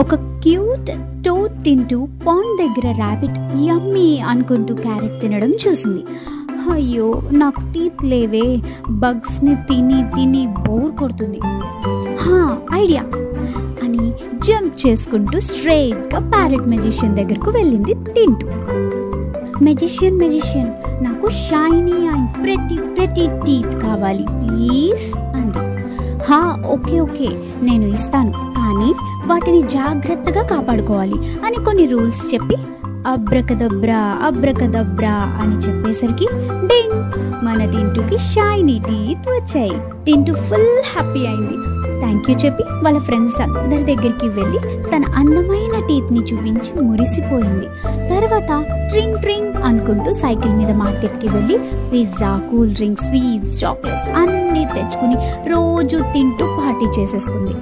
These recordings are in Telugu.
ఒక క్యూట్ టోడ్ టింటూ పాండ్ దగ్గర ర్యాబిట్ యమ్మీ అనుకుంటూ క్యారెట్ తినడం చూసింది. అయ్యో, నాకు టీత్ లేవే, బగ్స్ని తిని తిని బోర్ కొడుతుంది. ఐడియా అని జంప్ చేసుకుంటూ స్ట్రైట్గా ప్యారెట్ మెజిషియన్ దగ్గరకు వెళ్ళింది టింటూ. మెజిషియన్, నాకు షైనీ అండ్ ప్రెటీ టీత్ కావాలి ప్లీజ్ అంది. ఓకే నేను ఇస్తాను, కానీ వాటిని జాగ్రత్తగా కాపాడుకోవాలి అని కొన్ని రూల్స్ చెప్పి అబ్రకదబ్రా అని చెప్పేసరికి డింగ్, మన టింటూకి షైనీ టీత్ వచ్చాయి. టింటూ ఫుల్ హ్యాపీ అయింది. థ్యాంక్ యూ చెప్పి వాళ్ళ ఫ్రెండ్స్ అందరి దగ్గరికి వెళ్ళి తన అందమైన టీత్ని చూపించి మురిసిపోయింది. తర్వాత ట్రింగ్ అనుకుంటూ సైకిల్ మీద మార్కెట్కి వెళ్ళి pizza, cool drinks, sweets, chocolates అన్నీ తెచ్చుకుని రోజు తింటూ పార్టీ చేసేసుకుంది.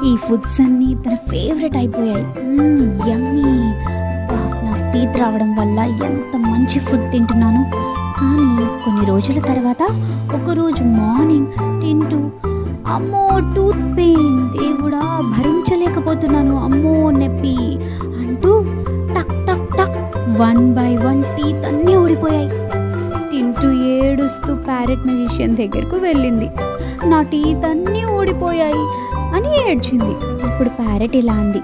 ఈ ఫుడ్స్ అన్నీ తన ఫేవరెట్ అయిపోయాయి. యమ్మీ, నా టీత్ రావడం వల్ల ఎంత మంచి ఫుడ్ తింటున్నాను. కానీ కొన్ని రోజుల తర్వాత ఒకరోజు మార్నింగ్ టింటూ, అమ్మో టూత్ పెయిన్, దేవుడా భరించలేకపోతున్నాను, అమ్మో నొప్పి అంటూ టక్ టక్ టక్ 1 by 1 టీత్ అన్నీ ఊడిపోయాయి. టింటూ ఏడుస్తూ ప్యారెట్ మెజిషియన్ దగ్గరకు వెళ్ళింది. నా టీత్ అన్నీ ఊడిపోయాయి అని ఏడ్చింది. అప్పుడు ప్యారెట్ ఇలా అంది,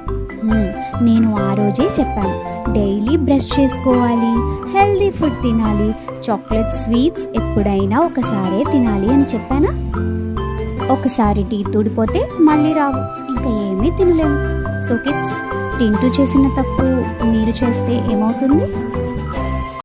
నేను ఆ రోజే చెప్పాను, డైలీ బ్రష్ చేసుకోవాలి, హెల్దీ ఫుడ్ తినాలి, చాక్లెట్, స్వీట్స్ ఎప్పుడైనా ఒకసారే తినాలి అని చెప్పానా? ఒకసారి టీత్ ఊడిపోతే మళ్ళీ రావు, ఇంకా ఏమీ తినలేము. సో కిడ్స్, టింటూ చేసిన తప్పు మీరు చేస్తే ఏమవుతుంది?